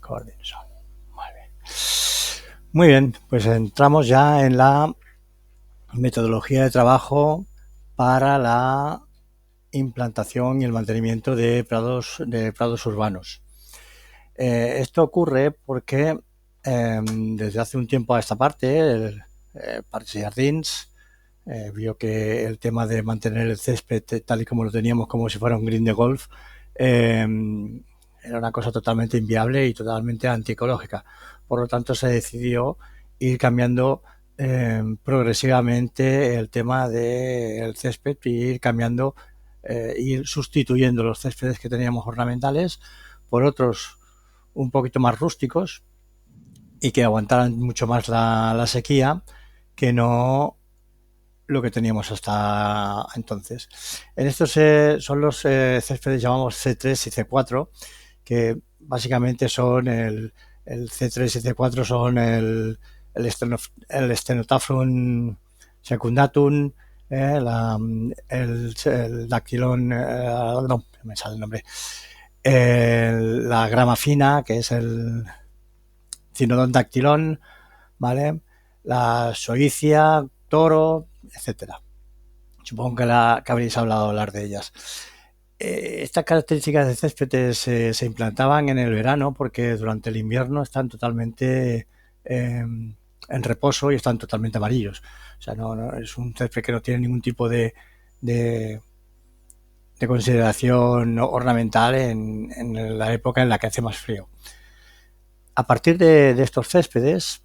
Coordination. Muy bien, pues entramos ya en la metodología de trabajo para la implantación y el mantenimiento de prados urbanos. Esto ocurre porque desde hace un tiempo a esta parte, el Parcs y Jardins vio que el tema de mantener el césped tal y como lo teníamos, como si fuera un green de golf, era una cosa totalmente inviable y totalmente antiecológica. Por lo tanto, se decidió ir cambiando progresivamente el tema del césped y ir cambiando, ir sustituyendo los céspedes que teníamos ornamentales por otros un poquito más rústicos y que aguantaran mucho más la sequía que no lo que teníamos hasta entonces. En estos son los céspedes llamamos C3 y C4, que básicamente son el C3 y C4 son el Stenotaphrun secundatum, el dactilón, no me sale el nombre, la grama fina, que es el Cynodon dactylon, ¿vale? La Zoysia, toro, etcétera. Supongo que habréis hablar de ellas. Estas características de césped se implantaban en el verano porque durante el invierno están totalmente en reposo y están totalmente amarillos. O sea, no es un césped que no tiene ningún tipo de consideración ornamental en la época en la que hace más frío. A partir de estos céspedes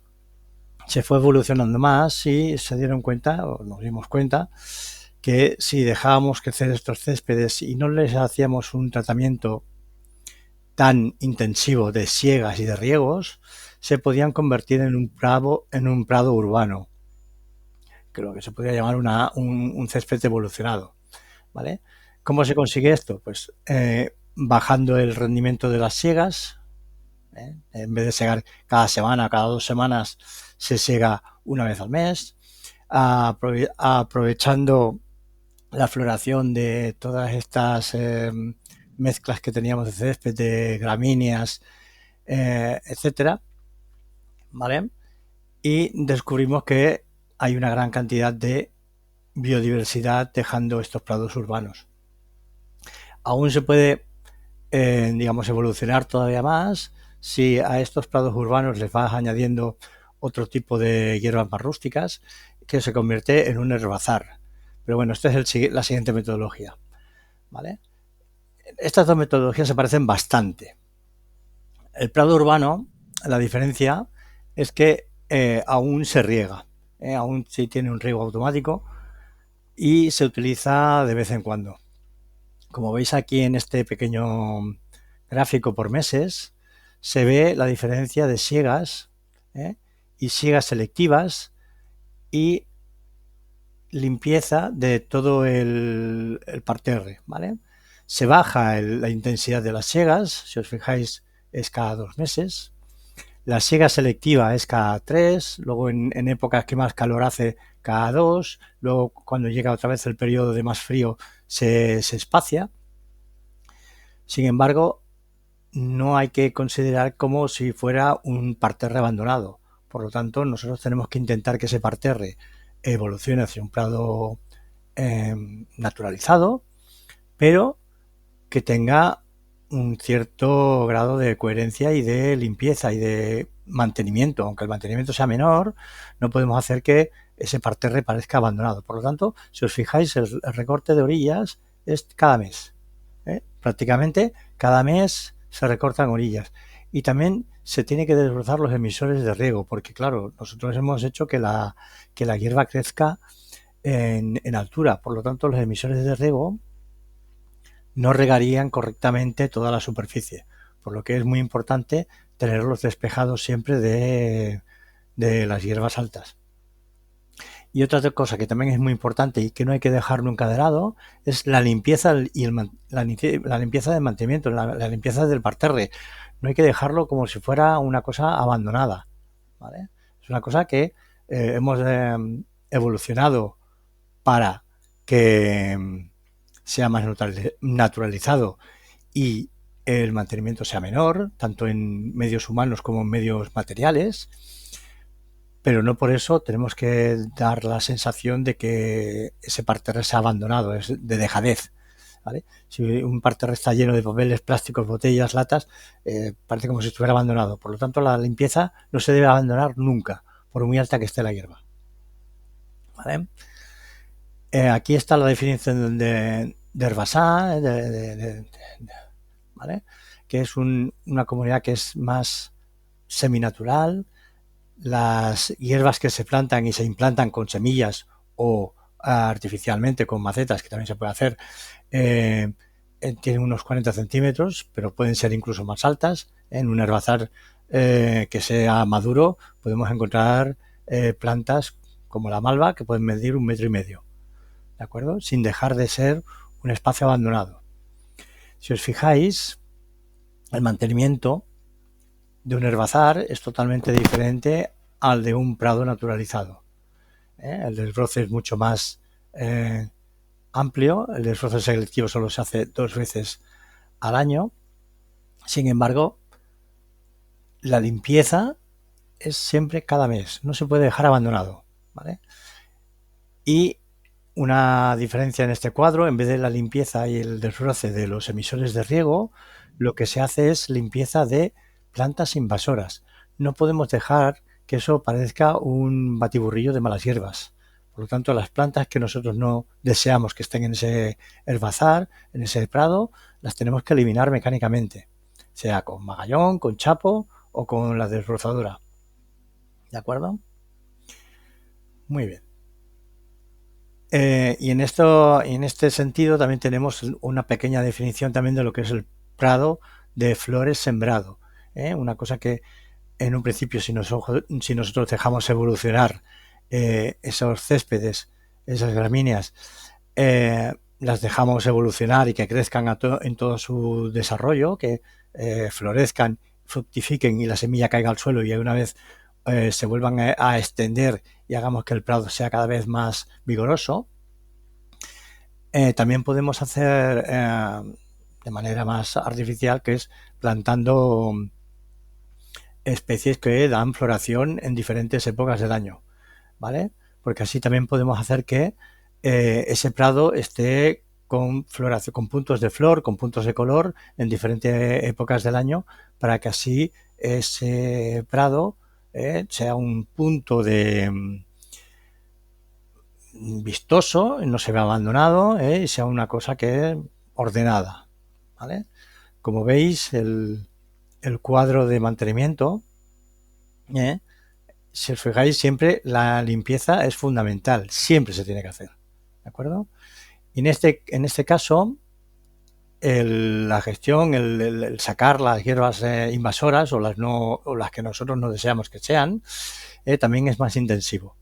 se fue evolucionando más y se dieron cuenta, o nos dimos cuenta, que si dejábamos crecer estos céspedes y no les hacíamos un tratamiento tan intensivo de siegas y de riegos, se podían convertir en un prado urbano, que lo que se podría llamar un césped evolucionado, ¿vale? ¿Cómo se consigue esto? Pues bajando el rendimiento de las siegas, en vez de segar cada semana, cada 2 semanas, se siega una vez al mes, aprovechando la floración de todas estas mezclas que teníamos de césped, de gramíneas, etcétera, ¿vale? Y descubrimos que hay una gran cantidad de biodiversidad dejando estos prados urbanos. Aún se puede, digamos, evolucionar todavía más si a estos prados urbanos les vas añadiendo otro tipo de hierbas más rústicas que se convierte en un herbazar. Pero bueno, esta es la siguiente metodología, ¿vale? Estas dos metodologías se parecen bastante. El prado urbano, la diferencia es que aún se riega, aún sí tiene un riego automático y se utiliza de vez en cuando. Como veis aquí en este pequeño gráfico por meses, se ve la diferencia de siegas y siegas selectivas y limpieza de todo el parterre, ¿vale? Se baja la intensidad de las siegas, si os fijáis es cada 2 meses, la siega selectiva es cada 3, luego en épocas que más calor hace cada 2, luego cuando llega otra vez el periodo de más frío se espacia. Sin embargo, no hay que considerar como si fuera un parterre abandonado. Por lo tanto, nosotros tenemos que intentar que ese parterre evolucione hacia un prado naturalizado, pero que tenga un cierto grado de coherencia y de limpieza y de mantenimiento. Aunque el mantenimiento sea menor, no podemos hacer que ese parterre parezca abandonado. Por lo tanto, si os fijáis, el recorte de orillas es cada mes. Prácticamente cada mes se recortan orillas. Y también se tiene que desbrozar los emisores de riego, porque claro, nosotros hemos hecho que la hierba crezca en altura. Por lo tanto, los emisores de riego no regarían correctamente toda la superficie, por lo que es muy importante tenerlos despejados siempre de las hierbas altas. Y otra cosa que también es muy importante y que no hay que dejar nunca de lado es la limpieza y la limpieza del mantenimiento, la limpieza del parterre. No hay que dejarlo como si fuera una cosa abandonada, ¿vale? Es una cosa que hemos evolucionado para que sea más naturalizado y el mantenimiento sea menor, tanto en medios humanos como en medios materiales, pero no por eso tenemos que dar la sensación de que ese parterre se ha abandonado, es de dejadez. ¿Vale? Si un parterre está lleno de papeles, plásticos, botellas, latas, parece como si estuviera abandonado. Por lo tanto, la limpieza no se debe abandonar nunca, por muy alta que esté la hierba. ¿Vale? Aquí está la definición de herbazá, ¿vale? Que es una comunidad que es más seminatural. Las hierbas que se plantan y se implantan con semillas o artificialmente con macetas, que también se puede hacer, tienen unos 40 centímetros, pero pueden ser incluso más altas. En un herbazar que sea maduro podemos encontrar plantas como la malva que pueden medir 1,5 metros, ¿de acuerdo? Sin dejar de ser un espacio abandonado. Si os fijáis, el mantenimiento de un herbazar es totalmente diferente al de un prado naturalizado. El desbroce es mucho más amplio, el desbroce selectivo solo se hace 2 veces al año. Sin embargo, la limpieza es siempre cada mes, no se puede dejar abandonado, ¿vale? Y una diferencia en este cuadro, en vez de la limpieza y el desbroce de los emisores de riego, lo que se hace es limpieza de plantas invasoras. No podemos dejar que eso parezca un batiburrillo de malas hierbas. Por lo tanto, las plantas que nosotros no deseamos que estén en ese herbazar, en ese prado, las tenemos que eliminar mecánicamente, sea con magallón, con chapo o con la desbrozadora. ¿De acuerdo? Muy bien. Y en este sentido también tenemos una pequeña definición también de lo que es el prado de flores sembrado. Una cosa que en un principio, si nosotros dejamos evolucionar esos céspedes, esas gramíneas, las dejamos evolucionar y que crezcan en todo su desarrollo, que florezcan, fructifiquen y la semilla caiga al suelo y una vez se vuelvan a extender y hagamos que el prado sea cada vez más vigoroso. También podemos hacer de manera más artificial, que es plantando especies que dan floración en diferentes épocas del año, ¿vale? Porque así también podemos hacer que ese prado esté con floración, con puntos de flor, con puntos de color en diferentes épocas del año, para que así ese prado sea un punto de vistoso, no se vea abandonado y sea una cosa que ordenada, ¿vale? Como veis, el cuadro de mantenimiento, si os fijáis, siempre la limpieza es fundamental, siempre se tiene que hacer, ¿de acuerdo? Y en este caso, la gestión, el sacar las hierbas invasoras o las que nosotros no deseamos que sean, también es más intensivo,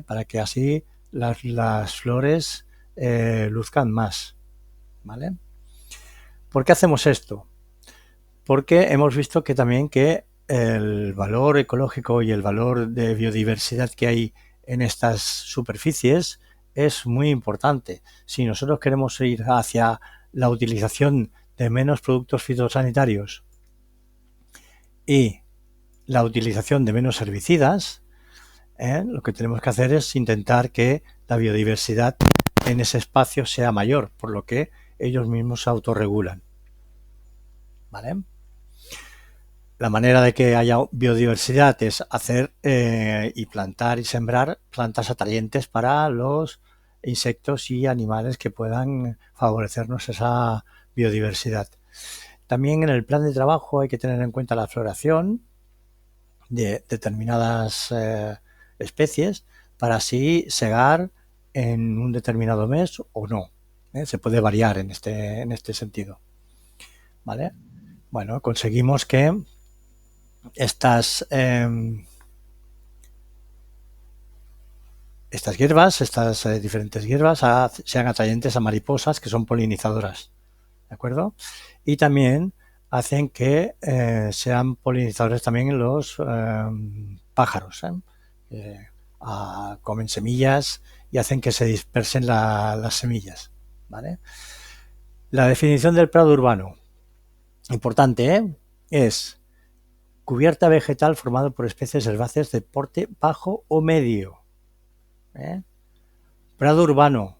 para que así las flores luzcan más, ¿vale? ¿Por qué hacemos esto? Porque hemos visto que también que el valor ecológico y el valor de biodiversidad que hay en estas superficies es muy importante. Si nosotros queremos ir hacia la utilización de menos productos fitosanitarios y la utilización de menos herbicidas, lo que tenemos que hacer es intentar que la biodiversidad en ese espacio sea mayor, por lo que ellos mismos se autorregulan, ¿vale? La manera de que haya biodiversidad es hacer y plantar y sembrar plantas atrayentes para los insectos y animales que puedan favorecernos esa biodiversidad. También en el plan de trabajo hay que tener en cuenta la floración de determinadas especies para así segar en un determinado mes o no. Se puede variar en este sentido, ¿vale? Bueno, conseguimos que estas hierbas, estas diferentes hierbas sean atrayentes a mariposas que son polinizadoras, ¿de acuerdo? Y también hacen que sean polinizadores también los pájaros, comen semillas y hacen que se dispersen las semillas, ¿vale? La definición del prado urbano. importante, es cubierta vegetal formada por especies herbáceas de porte bajo o medio. Prado urbano,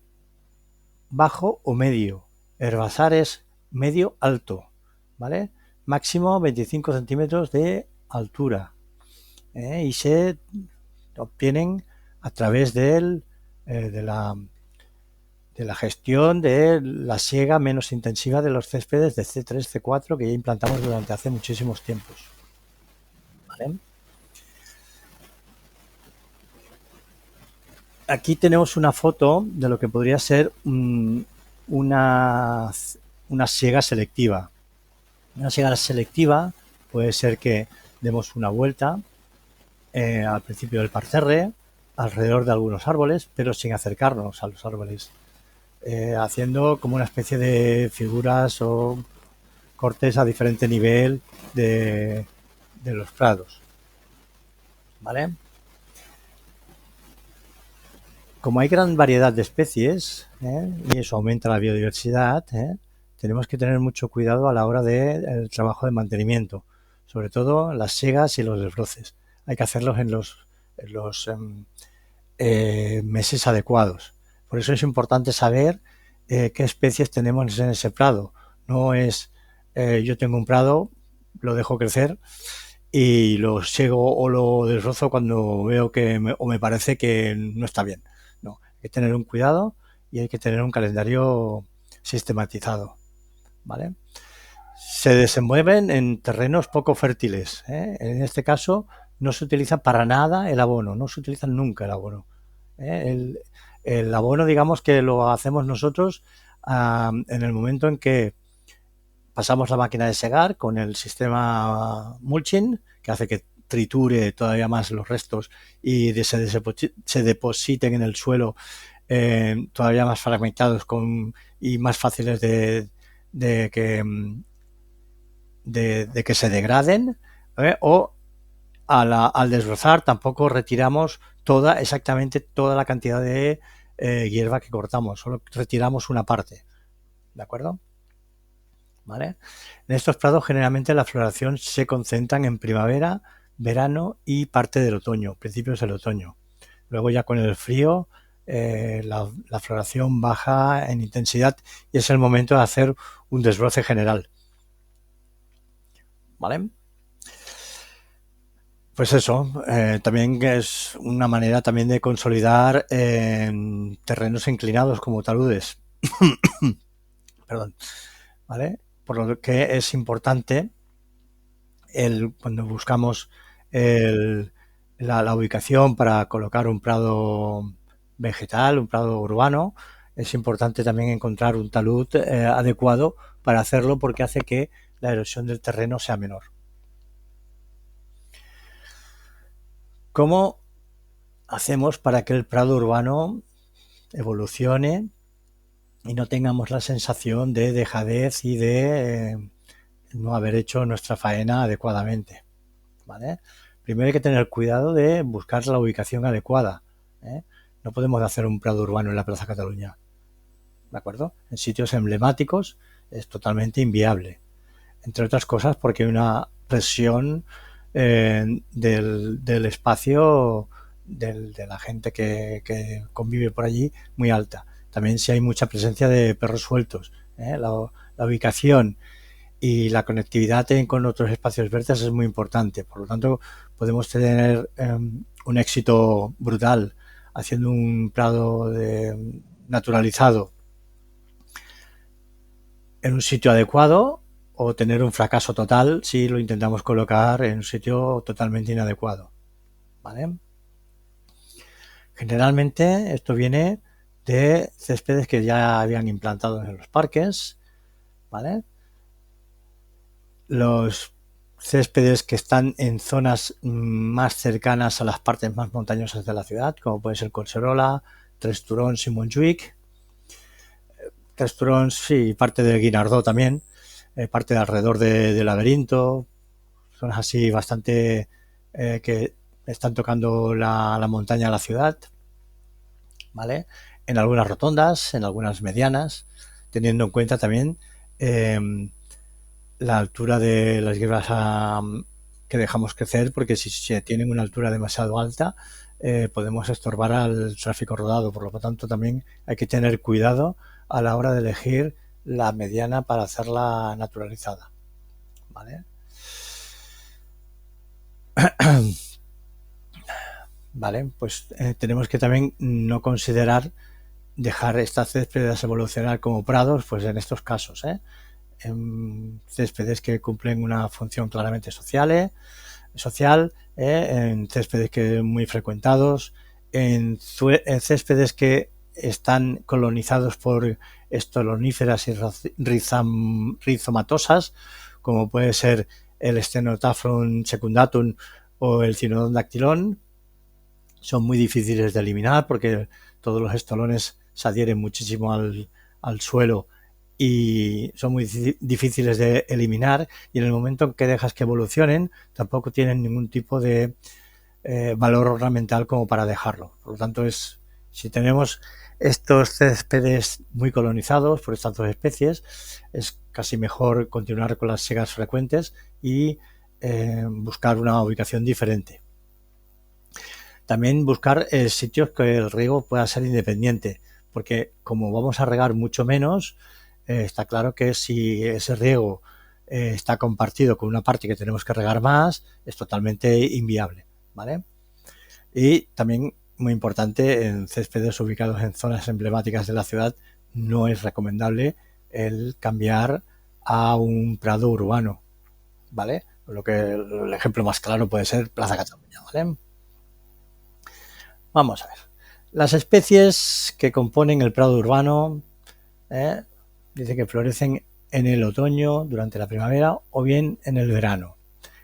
bajo o medio. Herbazares medio alto, ¿vale? Máximo 25 centímetros de altura. Y se obtienen a través de la gestión de la siega menos intensiva de los céspedes de C3, C4 que ya implantamos durante hace muchísimos tiempos. ¿Vale? Aquí tenemos una foto de lo que podría ser una siega selectiva. Una siega selectiva puede ser que demos una vuelta al principio del parterre, alrededor de algunos árboles, pero sin acercarnos a los árboles, haciendo como una especie de figuras o cortes a diferente nivel de los prados. ¿Vale? Como hay gran variedad de especies y eso aumenta la biodiversidad, tenemos que tener mucho cuidado a la hora del trabajo de mantenimiento, sobre todo las siegas y los desbroces. Hay que hacerlos en los meses adecuados. Por eso es importante saber qué especies tenemos en ese prado. No es yo tengo un prado, lo dejo crecer y lo siego o lo desbrozo cuando veo que me parece que no está bien. No, hay que tener un cuidado y hay que tener un calendario sistematizado. ¿Vale? Se desenvuelven en terrenos poco fértiles. En este caso no se utiliza para nada el abono, no se utiliza nunca el abono. El abono, digamos que lo hacemos nosotros en el momento en que pasamos la máquina de segar con el sistema mulching, que hace que triture todavía más los restos y se depositen en el suelo todavía más fragmentados y más fáciles de que se degraden, o al desbrozar tampoco retiramos exactamente toda la cantidad de hierba que cortamos, solo retiramos una parte, ¿de acuerdo? ¿Vale? En estos prados generalmente la floración se concentran en primavera, verano y parte del otoño, principios del otoño. Luego ya con el frío la floración baja en intensidad y es el momento de hacer un desbroce general. ¿Vale? Pues eso, también es una manera también de consolidar terrenos inclinados como taludes. Perdón. ¿Vale? Por lo que es importante cuando buscamos la ubicación para colocar un prado vegetal, un prado urbano, es importante también encontrar un talud adecuado para hacerlo porque hace que la erosión del terreno sea menor. ¿Cómo hacemos para que el prado urbano evolucione y no tengamos la sensación de dejadez y de no haber hecho nuestra faena adecuadamente? ¿Vale? Primero hay que tener cuidado de buscar la ubicación adecuada. No podemos hacer un prado urbano en la Plaza Cataluña, ¿de acuerdo? En sitios emblemáticos es totalmente inviable, entre otras cosas porque hay una presión del espacio de la gente que convive por allí muy alta. También si hay mucha presencia de perros sueltos, la ubicación y la conectividad con otros espacios verdes es muy importante. Por lo tanto, podemos tener un éxito brutal haciendo un prado naturalizado en un sitio adecuado o tener un fracaso total si lo intentamos colocar en un sitio totalmente inadecuado. ¿Vale? Generalmente esto viene de céspedes que ya habían implantado en los parques, ¿vale? Los céspedes que están en zonas más cercanas a las partes más montañosas de la ciudad, como puede ser Collserola, Tres Turons y Montjuïc. Tres Turons, sí, parte de Guinardó también, parte de alrededor de Laberinto, zonas así bastante que están tocando la montaña a la ciudad, ¿vale? En algunas rotondas, en algunas medianas, teniendo en cuenta también la altura de las hierbas que dejamos crecer, porque si se tienen una altura demasiado alta, podemos estorbar al tráfico rodado. Por lo tanto, también hay que tener cuidado a la hora de elegir la mediana para hacerla naturalizada. ¿Vale? Vale, pues tenemos que también no considerar dejar estas céspedes evolucionar como prados, pues en estos casos, en céspedes que cumplen una función claramente social, en céspedes que muy frecuentados, en céspedes que están colonizados por estoloníferas y rizomatosas, como puede ser el Stenotaphlon secundatum o el Cynodon dactylon. Son muy difíciles de eliminar porque todos los estolones se adhieren muchísimo al suelo y son muy difíciles de eliminar, y en el momento en que dejas que evolucionen tampoco tienen ningún tipo de valor ornamental como para dejarlo. Por lo tanto, si tenemos estos céspedes muy colonizados por estas dos especies, es casi mejor continuar con las siegas frecuentes y buscar una ubicación diferente. También buscar sitios que el riego pueda ser independiente, porque como vamos a regar mucho menos, está claro que si ese riego está compartido con una parte que tenemos que regar más, es totalmente inviable, ¿vale? Y también, muy importante, en céspedes ubicados en zonas emblemáticas de la ciudad, no es recomendable el cambiar a un prado urbano, ¿vale? El ejemplo más claro puede ser Plaza Cataluña, ¿vale? Vamos a ver. Las especies que componen el prado urbano, dice que florecen en el otoño, durante la primavera o bien en el verano.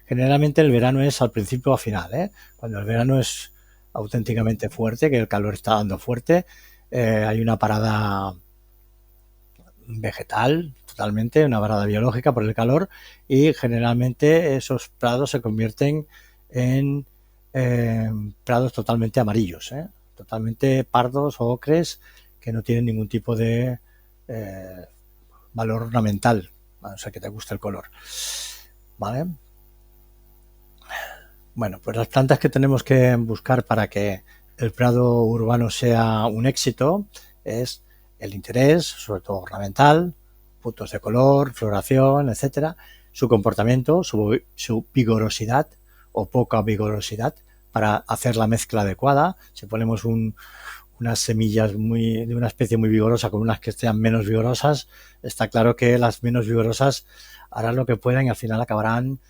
Generalmente el verano es al principio o al final, cuando el verano es auténticamente fuerte, que el calor está dando fuerte, hay una parada vegetal totalmente, una parada biológica por el calor, y generalmente esos prados se convierten en prados totalmente amarillos, totalmente pardos o ocres, que no tienen ningún tipo de valor ornamental, a no ser que te guste el color. ¿Vale? Bueno, pues las plantas que tenemos que buscar para que el prado urbano sea un éxito es el interés, sobre todo ornamental, puntos de color, floración, etcétera, su comportamiento, su vigorosidad o poca vigorosidad para hacer la mezcla adecuada. Si ponemos unas semillas de una especie muy vigorosa con unas que sean menos vigorosas, está claro que las menos vigorosas harán lo que puedan y al final acabarán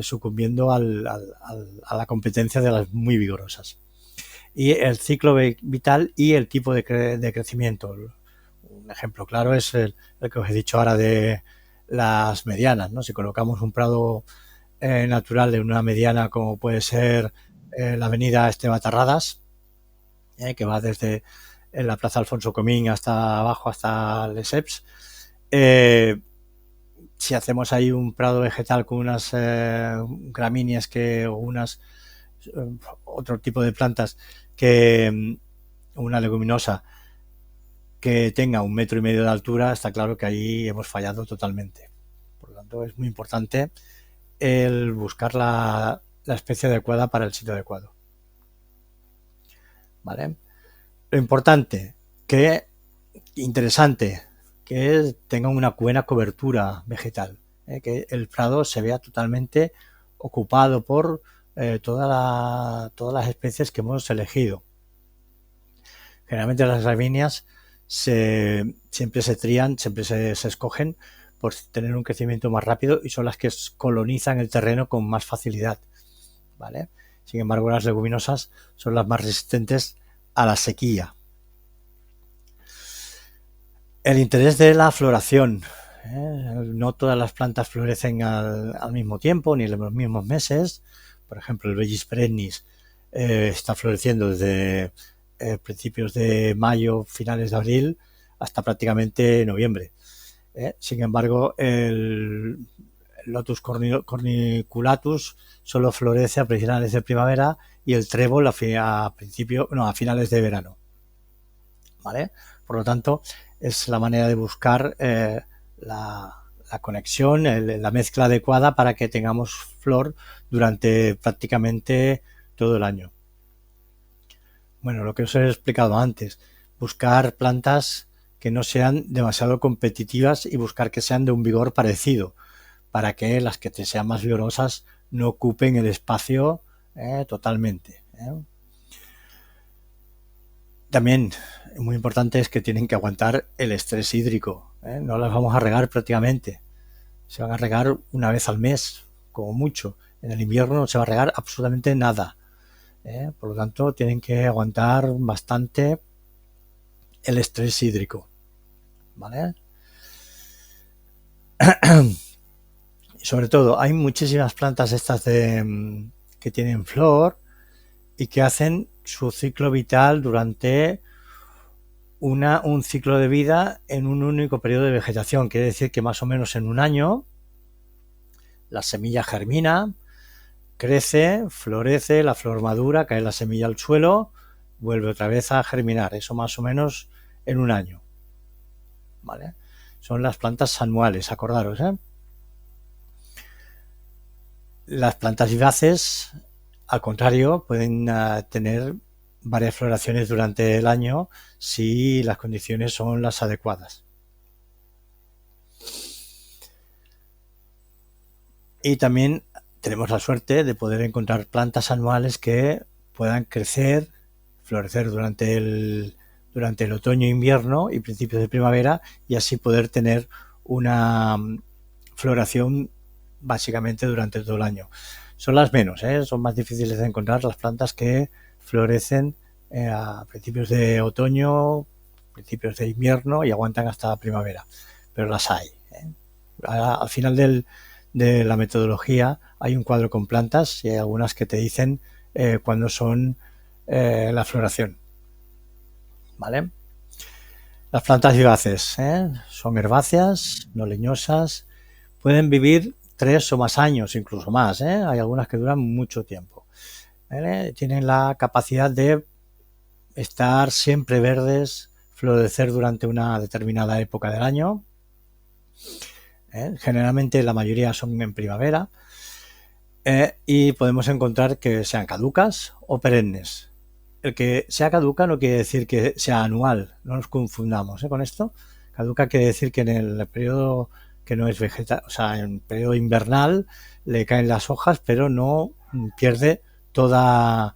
sucumbiendo a la competencia de las muy vigorosas. Y el ciclo vital y el tipo de crecimiento. Un ejemplo claro es el que os he dicho ahora de las medianas, ¿no? Si colocamos un prado natural en una mediana como puede ser la avenida Esteba Tarradas, que va desde la plaza Alfonso Comín hasta abajo, hasta Lesseps, si hacemos ahí un prado vegetal con unas gramíneas o otro tipo de plantas, una leguminosa que tenga 1,5 metros de altura, está claro que ahí hemos fallado totalmente. Por lo tanto, es muy importante el buscar la especie adecuada para el sitio adecuado. ¿Vale? Lo importante, interesante, que tenga una buena cobertura vegetal, que el prado se vea totalmente ocupado por todas las especies que hemos elegido. Generalmente las gramíneas siempre se trían, siempre se escogen por tener un crecimiento más rápido y son las que colonizan el terreno con más facilidad, ¿vale? Sin embargo, las leguminosas son las más resistentes a la sequía. El interés de la floración. No todas las plantas florecen al mismo tiempo ni en los mismos meses. Por ejemplo, el Bellis perennis está floreciendo desde principios de mayo, finales de abril, hasta prácticamente noviembre. Sin embargo, el Lotus corniculatus solo florece a finales de primavera y el trébol a finales de verano. ¿Vale? Por lo tanto, es la manera de buscar la la conexión, la mezcla adecuada para que tengamos flor durante prácticamente todo el año. Bueno, lo que os he explicado antes, buscar plantas que no sean demasiado competitivas y buscar que sean de un vigor parecido, para que las que te sean más vigorosas no ocupen el espacio totalmente. También muy importante es que tienen que aguantar el estrés hídrico. No las vamos a regar prácticamente. Se van a regar una vez al mes, como mucho. En el invierno no se va a regar absolutamente nada. Por lo tanto, tienen que aguantar bastante el estrés hídrico. ¿Vale? Y sobre todo, hay muchísimas plantas estas que tienen flor y que hacen su ciclo vital durante un ciclo de vida en un único periodo de vegetación. Quiere decir que más o menos en un año la semilla germina, crece, florece, la flor madura, cae la semilla al suelo, vuelve otra vez a germinar. Eso más o menos en un año. ¿Vale? Son las plantas anuales, acordaros. Las plantas vivaces, al contrario, pueden tener varias floraciones durante el año si las condiciones son las adecuadas. Y también tenemos la suerte de poder encontrar plantas anuales que puedan crecer, florecer durante el otoño, invierno y principios de primavera, y así poder tener una floración básicamente durante todo el año. Son las menos, son más difíciles de encontrar las plantas que florecen a principios de otoño, principios de invierno y aguantan hasta primavera, pero las hay. Al final de la metodología hay un cuadro con plantas y hay algunas que te dicen cuándo son la floración. ¿Vale? Las plantas vivaces son herbáceas, no leñosas, pueden vivir 3 o más años, incluso más. Hay algunas que duran mucho tiempo. ¿Vale? Tienen la capacidad de estar siempre verdes, florecer durante una determinada época del año. Generalmente la mayoría son en primavera. Y podemos encontrar que sean caducas o perennes. El que sea caduca no quiere decir que sea anual, no nos confundamos con esto. Caduca quiere decir que en el periodo que no es vegetal, o sea, en el periodo invernal le caen las hojas, pero no pierde todo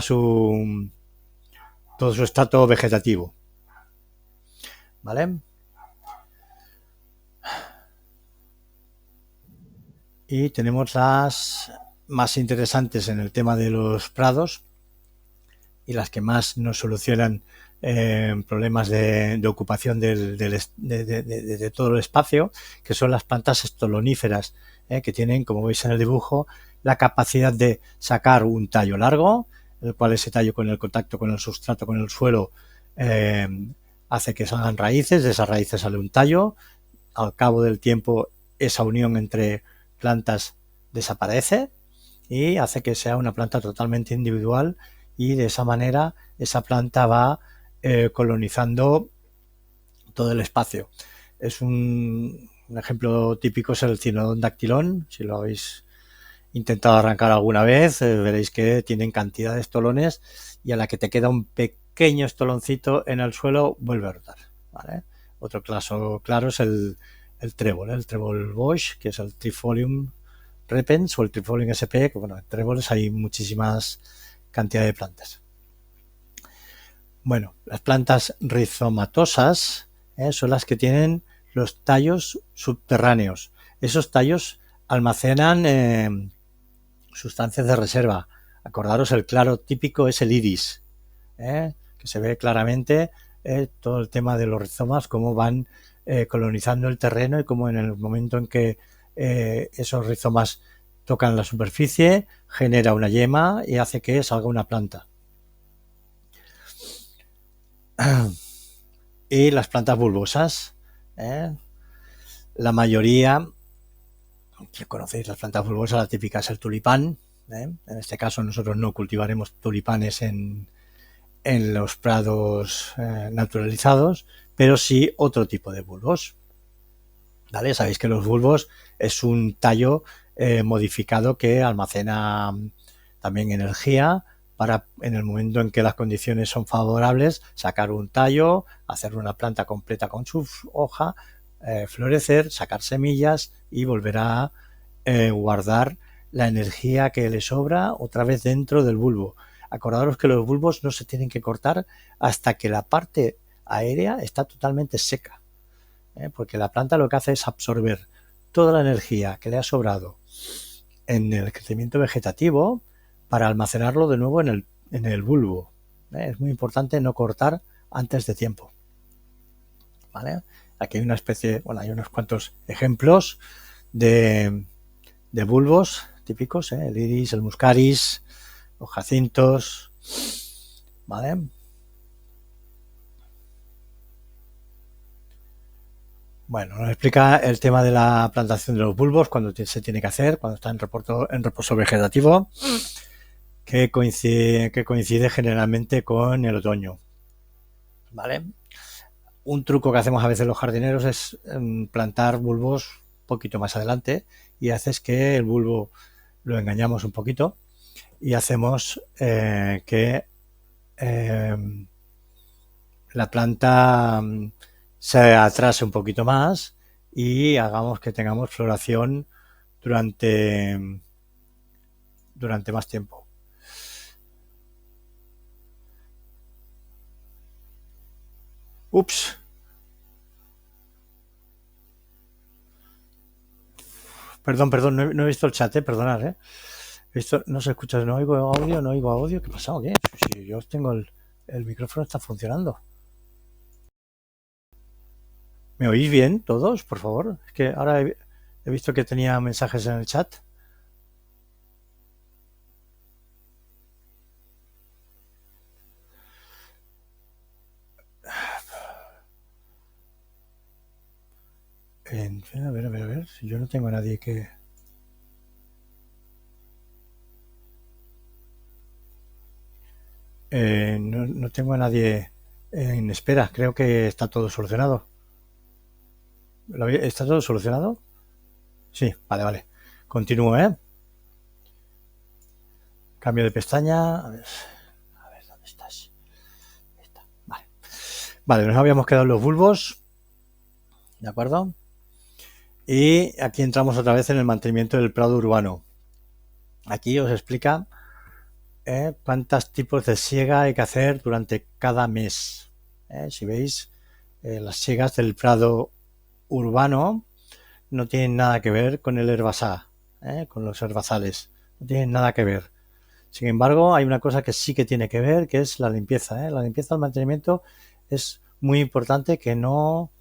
su estrato vegetativo. ¿Vale? Y tenemos las más interesantes en el tema de los prados y las que más nos solucionan problemas de ocupación de todo el espacio, que son las plantas estoloníferas, que tienen, como veis en el dibujo, la capacidad de sacar un tallo largo, el cual ese tallo con el contacto con el sustrato, con el suelo, hace que salgan raíces, de esas raíces sale un tallo, al cabo del tiempo esa unión entre plantas desaparece y hace que sea una planta totalmente individual, y de esa manera esa planta va colonizando todo el espacio. Es un ejemplo típico, es el Cynodon dactylon. Si lo habéis intentado arrancar alguna vez, veréis que tienen cantidad de estolones, y a la que te queda un pequeño estoloncito en el suelo vuelve a brotar. ¿Vale? Otro caso claro es el trébol Bosch, que es el Trifolium repens o el Trifolium sp, que bueno, en tréboles hay muchísimas cantidad de plantas. Bueno, las plantas rizomatosas son las que tienen los tallos subterráneos. Esos tallos almacenan sustancias de reserva. Acordaros, el claro típico es el iris, que se ve claramente todo el tema de los rizomas, cómo van colonizando el terreno y cómo en el momento en que esos rizomas tocan la superficie, genera una yema y hace que salga una planta. Y las plantas bulbosas, la mayoría, si conocéis las plantas bulbosas, la típica es el tulipán. En este caso nosotros no cultivaremos tulipanes en los prados naturalizados, pero sí otro tipo de bulbos. ¿Vale? Sabéis que los bulbos es un tallo modificado que almacena también energía para, en el momento en que las condiciones son favorables, sacar un tallo, hacer una planta completa con su hoja, florecer, sacar semillas y volver a guardar la energía que le sobra otra vez dentro del bulbo. Acordaros que los bulbos no se tienen que cortar hasta que la parte aérea está totalmente seca, porque la planta lo que hace es absorber toda la energía que le ha sobrado en el crecimiento vegetativo para almacenarlo de nuevo en el bulbo. Es muy importante no cortar antes de tiempo. ¿Vale? Aquí hay una especie, bueno, hay unos cuantos ejemplos de bulbos típicos, el iris, el muscaris, los jacintos, ¿vale? Bueno, nos explica el tema de la plantación de los bulbos, cuando se tiene que hacer, cuando está en reposo vegetativo, que coincide generalmente con el otoño, ¿vale? Un truco que hacemos a veces los jardineros es plantar bulbos un poquito más adelante y haces que el bulbo lo engañamos un poquito y hacemos que eh, la planta se atrase un poquito más y hagamos que tengamos floración durante, durante más tiempo. Ups, perdón, no he visto el chat, perdonad, Esto no se escucha, no oigo audio, no oigo audio, ¿qué ha pasado? ¿Qué? Si yo tengo el micrófono está funcionando. ¿Me oís bien todos, por favor? Es que ahora he visto que tenía mensajes en el chat. A ver, si yo no tengo a nadie que... no tengo a nadie en espera, creo que está todo solucionado. ¿Está todo solucionado? Sí, vale, vale. Continúo, ¿eh? Cambio de pestaña. A ver ¿dónde estás? Vale. Vale, nos habíamos quedado en los bulbos, ¿de acuerdo? Y aquí entramos otra vez en el mantenimiento del prado urbano. Aquí os explica cuántos tipos de siega hay que hacer durante cada mes. Si veis, las siegas del prado urbano no tienen nada que ver con el herbazá, con los herbazales. No tienen nada que ver. Sin embargo, hay una cosa que sí que tiene que ver, que es la limpieza. La limpieza, el mantenimiento es muy importante que no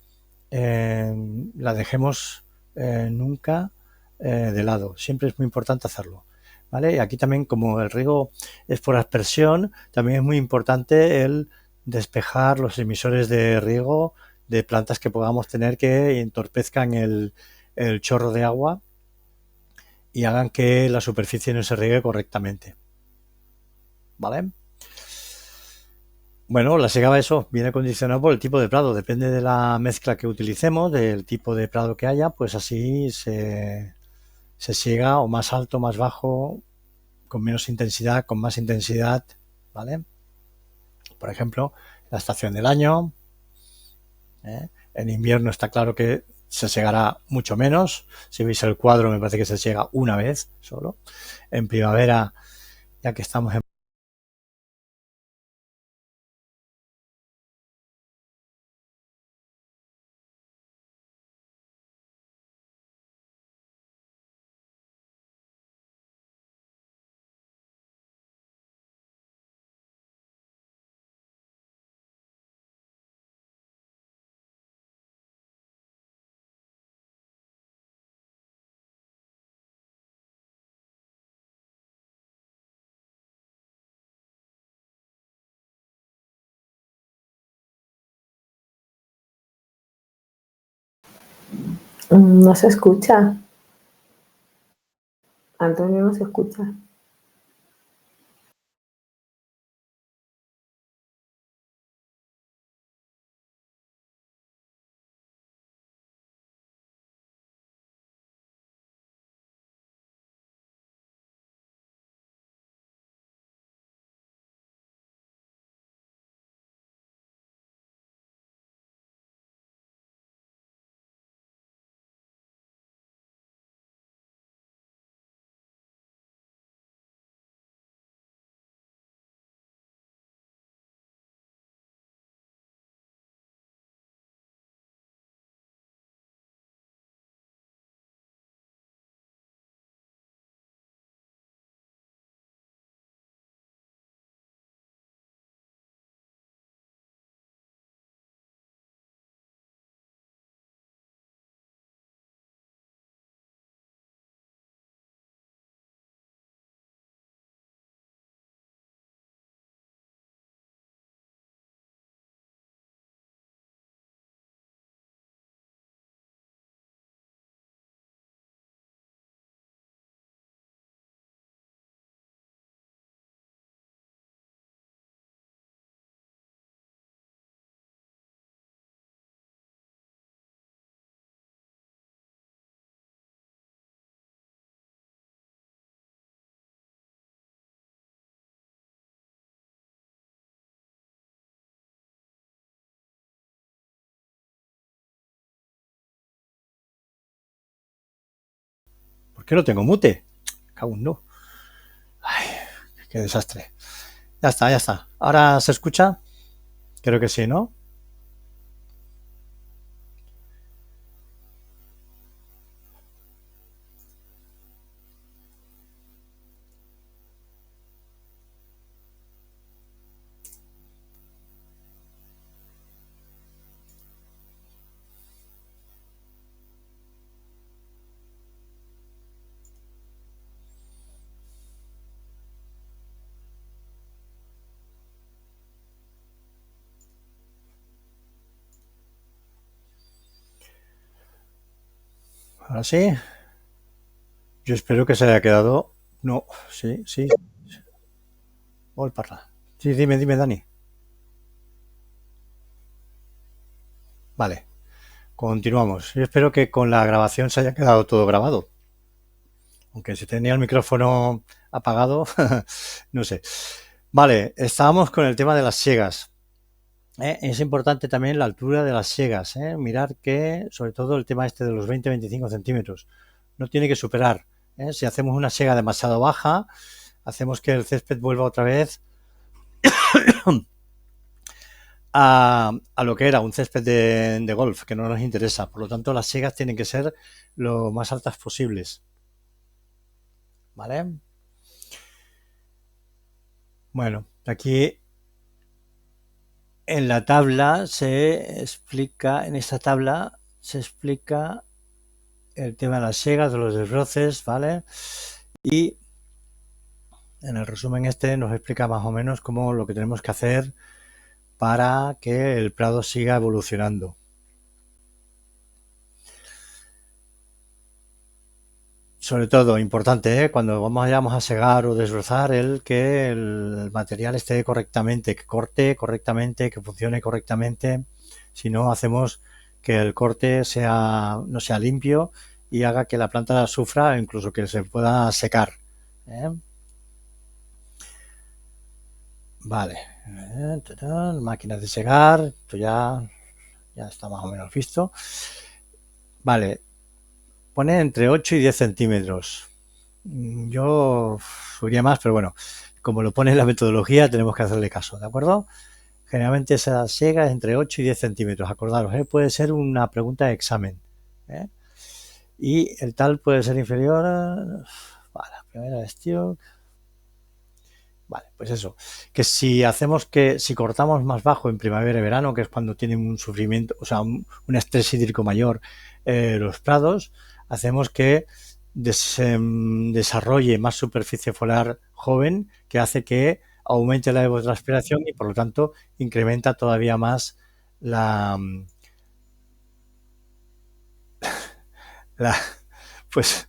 la dejemos nunca de lado. Siempre es muy importante hacerlo. ¿Vale? Y aquí también, como el riego es por aspersión, también es muy importante el despejar los emisores de riego de plantas que podamos tener que entorpezcan el chorro de agua y hagan que la superficie no se riegue correctamente. ¿Vale? Bueno, la segada eso viene condicionado por el tipo de prado. Depende de la mezcla que utilicemos, del tipo de prado que haya, pues así se siega o más alto, más bajo, con menos intensidad, con más intensidad, ¿vale? Por ejemplo, la estación del año. En invierno está claro que se segará mucho menos. Si veis el cuadro, me parece que se siega una vez solo. En primavera, ya que estamos en No se escucha. Antonio no se escucha. ¿Por qué no tengo mute? Cago en no. Ay, qué desastre. Ya está, ya está. ¿Ahora se escucha? Creo que sí, ¿no? Ahora sí. Yo espero que se haya quedado. No, sí, sí. Vol parlar. Sí, dime, Dani. Vale, continuamos. Yo espero que con la grabación se haya quedado todo grabado. Aunque si tenía el micrófono apagado, no sé. Vale, estábamos con el tema de las siegas. Es importante también la altura de las siegas. Mirar que, sobre todo el tema este de los 20-25 centímetros, no tiene que superar. Si hacemos una siega demasiado baja, hacemos que el césped vuelva otra vez a lo que era un césped de golf, que no nos interesa. Por lo tanto, las siegas tienen que ser lo más altas posibles. ¿Vale? Bueno, aquí en la tabla se explica, en esta tabla se explica el tema de las siegas, de los desbroces, ¿vale? Y en el resumen este nos explica más o menos cómo lo que tenemos que hacer para que el prado siga evolucionando. Sobre todo, importante, cuando vayamos a segar o desbrozar, que el material esté correctamente, que corte correctamente, que funcione correctamente. Si no, hacemos que el corte no sea limpio y haga que la planta sufra, incluso que se pueda secar. Vale. Máquinas de segar, esto ya está más o menos visto. Vale, pone entre 8 y 10 centímetros. Yo subiría más, pero bueno, como lo pone en la metodología, tenemos que hacerle caso, ¿de acuerdo? Generalmente esa siega es entre 8 y 10 centímetros, acordaros, puede ser una pregunta de examen. Y el tal puede ser inferior a... Vale, la primera de Stewart. Vale, pues eso, que si cortamos más bajo en primavera y verano, que es cuando tienen un sufrimiento, o sea, un estrés hídrico mayor los prados, hacemos que desarrolle más superficie foliar joven, que hace que aumente la evapotranspiración y por lo tanto incrementa todavía más la, la pues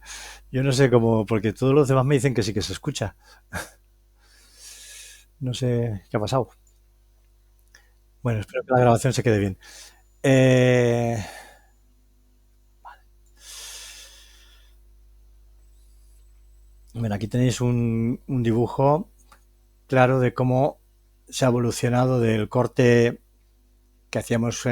yo no sé cómo, porque todos los demás me dicen que sí que se escucha. No sé qué ha pasado. Bueno, espero que la grabación se quede bien. Vale. Bueno, aquí tenéis un dibujo claro de cómo se ha evolucionado del corte que hacíamos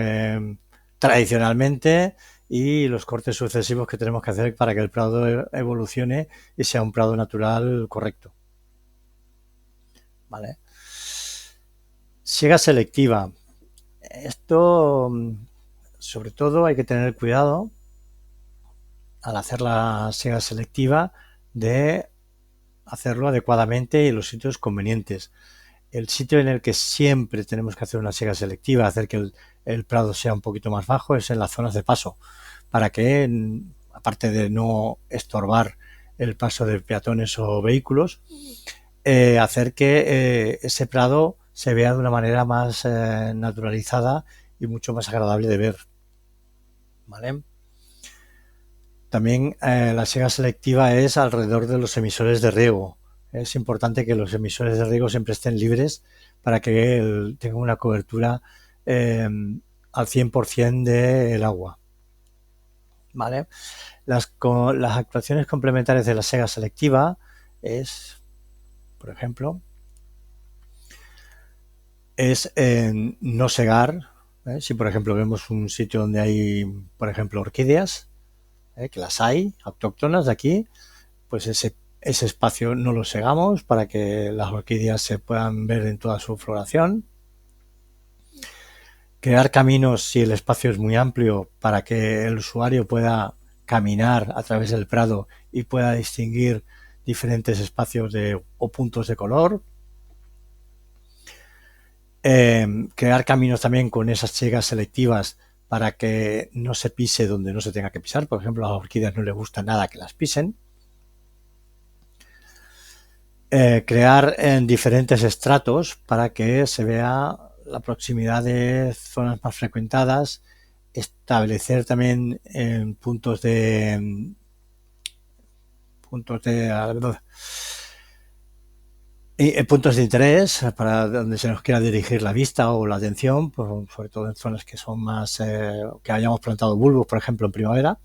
tradicionalmente y los cortes sucesivos que tenemos que hacer para que el prado evolucione y sea un prado natural correcto. ¿Vale? Siega selectiva. Esto, sobre todo, hay que tener cuidado al hacer la siega selectiva de hacerlo adecuadamente y en los sitios convenientes. El sitio en el que siempre tenemos que hacer una siega selectiva, hacer que el prado sea un poquito más bajo, es en las zonas de paso, para que, aparte de no estorbar el paso de peatones o vehículos, hacer que ese prado se vea de una manera más naturalizada y mucho más agradable de ver. ¿Vale? También la siega selectiva es alrededor de los emisores de riego. Es importante que los emisores de riego siempre estén libres para que tengan una cobertura al 100% del agua. ¿Vale? Las actuaciones complementarias de la siega selectiva es, por ejemplo, es no segar. Si, por ejemplo, vemos un sitio donde hay, por ejemplo, orquídeas, que las hay, autóctonas de aquí, pues ese espacio no lo segamos para que las orquídeas se puedan ver en toda su floración. Crear caminos si el espacio es muy amplio para que el usuario pueda caminar a través del prado y pueda distinguir diferentes espacios o puntos de color. Crear caminos también con esas chegas selectivas para que no se pise donde no se tenga que pisar. Por ejemplo, a las orquídeas no les gusta nada que las pisen. Crear en diferentes estratos para que se vea la proximidad de zonas más frecuentadas, establecer también puntos de interés para donde se nos quiera dirigir la vista o la atención, pues, sobre todo en zonas que son más que hayamos plantado bulbos, por ejemplo, en primavera,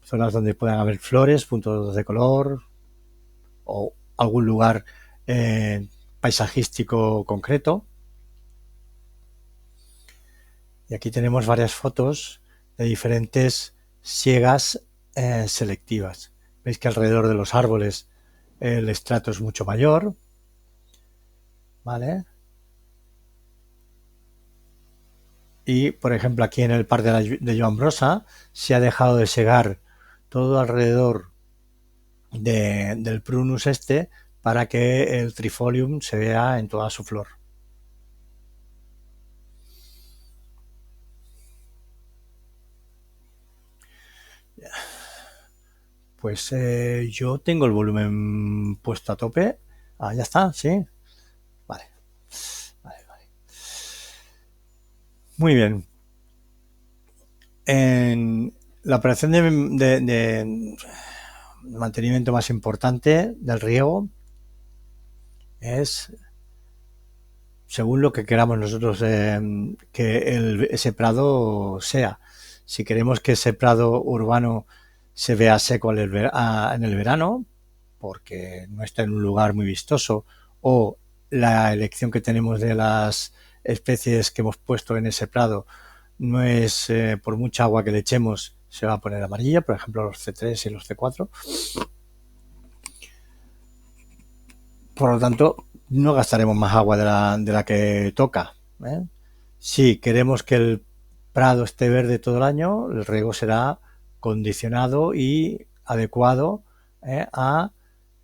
zonas donde puedan haber flores, puntos de color o algún lugar paisajístico concreto. Y aquí tenemos varias fotos de diferentes siegas selectivas. Veis que alrededor de los árboles el estrato es mucho mayor, ¿vale? Y, por ejemplo, aquí en el parque de Joan Brossa se ha dejado de segar todo alrededor del prunus para que el trifolium se vea en toda su flor. Pues yo tengo el volumen puesto a tope. Ah, ya está, sí. Vale. Muy bien. En la operación de mantenimiento más importante del riego es, según lo que queramos nosotros que ese prado sea. Si queremos que ese prado urbano se vea seco en el verano, porque no está en un lugar muy vistoso, o la elección que tenemos de las especies que hemos puesto en ese prado no es, por mucha agua que le echemos, se va a poner amarilla, por ejemplo los C3 y los C4. Por lo tanto, no gastaremos más agua de la que toca. Si queremos que el prado esté verde todo el año, el riego será condicionado y adecuado a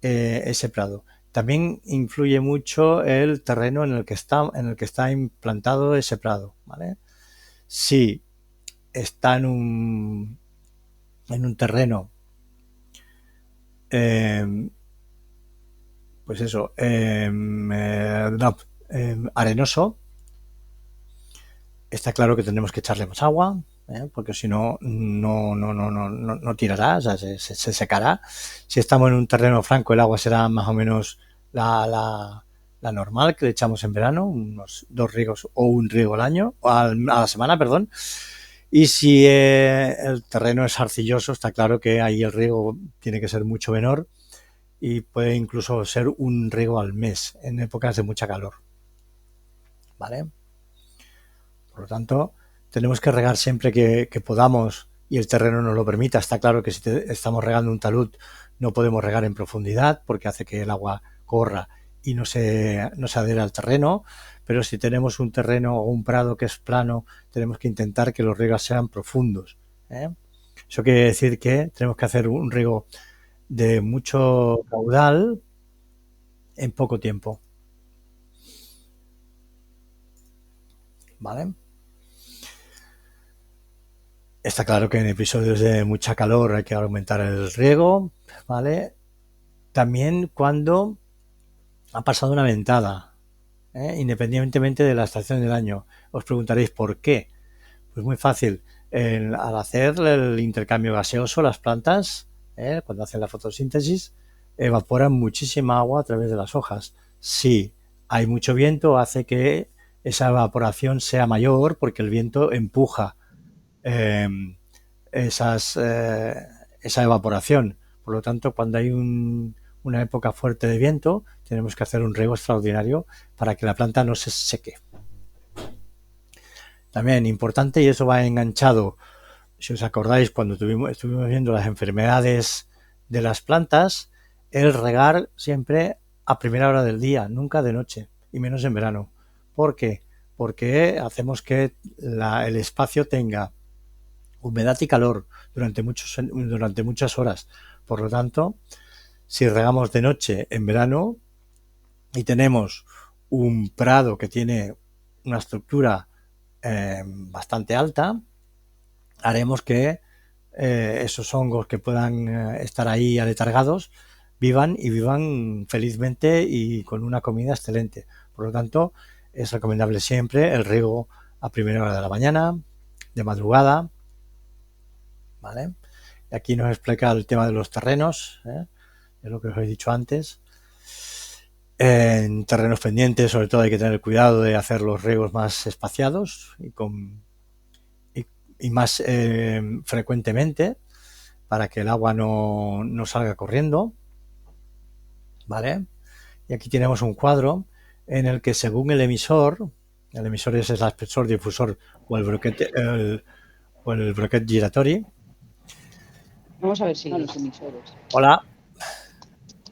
ese prado. También influye mucho el terreno en el que está implantado ese prado, ¿vale? Si está en un terreno pues eso, arenoso, está claro que tendremos que echarle más agua, porque si no, no tirará, o sea, se secará. Si estamos en un terreno franco, el agua será más o menos la normal que le echamos en verano, unos 2 riegos o un riego al año, a la semana, perdón. Y si el terreno es arcilloso, está claro que ahí el riego tiene que ser mucho menor y puede incluso ser un riego al mes en épocas de mucha calor, ¿vale? Por lo tanto, tenemos que regar siempre que podamos y el terreno nos lo permita. Está claro que si estamos regando un talud no podemos regar en profundidad porque hace que el agua corra y no se adhiera al terreno, pero si tenemos un terreno o un prado que es plano, tenemos que intentar que los riegos sean profundos. Eso quiere decir que tenemos que hacer un riego de mucho caudal en poco tiempo. ¿Vale? Está claro que en episodios de mucha calor hay que aumentar el riego, ¿vale? También cuando ha pasado una ventada, independientemente de la estación del año. Os preguntaréis ¿por qué? Pues muy fácil. Al hacer el intercambio gaseoso, las plantas, cuando hacen la fotosíntesis, evaporan muchísima agua a través de las hojas. Si hay mucho viento, hace que esa evaporación sea mayor porque el viento empuja esa evaporación. Por lo tanto, cuando hay una época fuerte de viento, tenemos que hacer un riego extraordinario para que la planta no se seque. También importante, y eso va enganchado, si os acordáis, cuando estuvimos viendo las enfermedades de las plantas, el regar siempre a primera hora del día, nunca de noche, y menos en verano. ¿Por qué? Porque hacemos que el espacio tenga humedad y calor durante muchas horas. Por lo tanto, si regamos de noche en verano y tenemos un prado que tiene una estructura bastante alta, haremos que esos hongos que puedan estar ahí aletargados vivan y vivan felizmente y con una comida excelente. Por lo tanto, es recomendable siempre el riego a primera hora de la mañana, de madrugada, ¿vale? Y aquí nos explica el tema de los terrenos, es lo que os he dicho antes. En terrenos pendientes, sobre todo, hay que tener cuidado de hacer los riegos más espaciados y más frecuentemente para que el agua no salga corriendo, ¿vale? Y aquí tenemos un cuadro en el que, según el emisor es el aspersor, difusor o el broquet giratori. Vamos a ver si los emisores. Hola.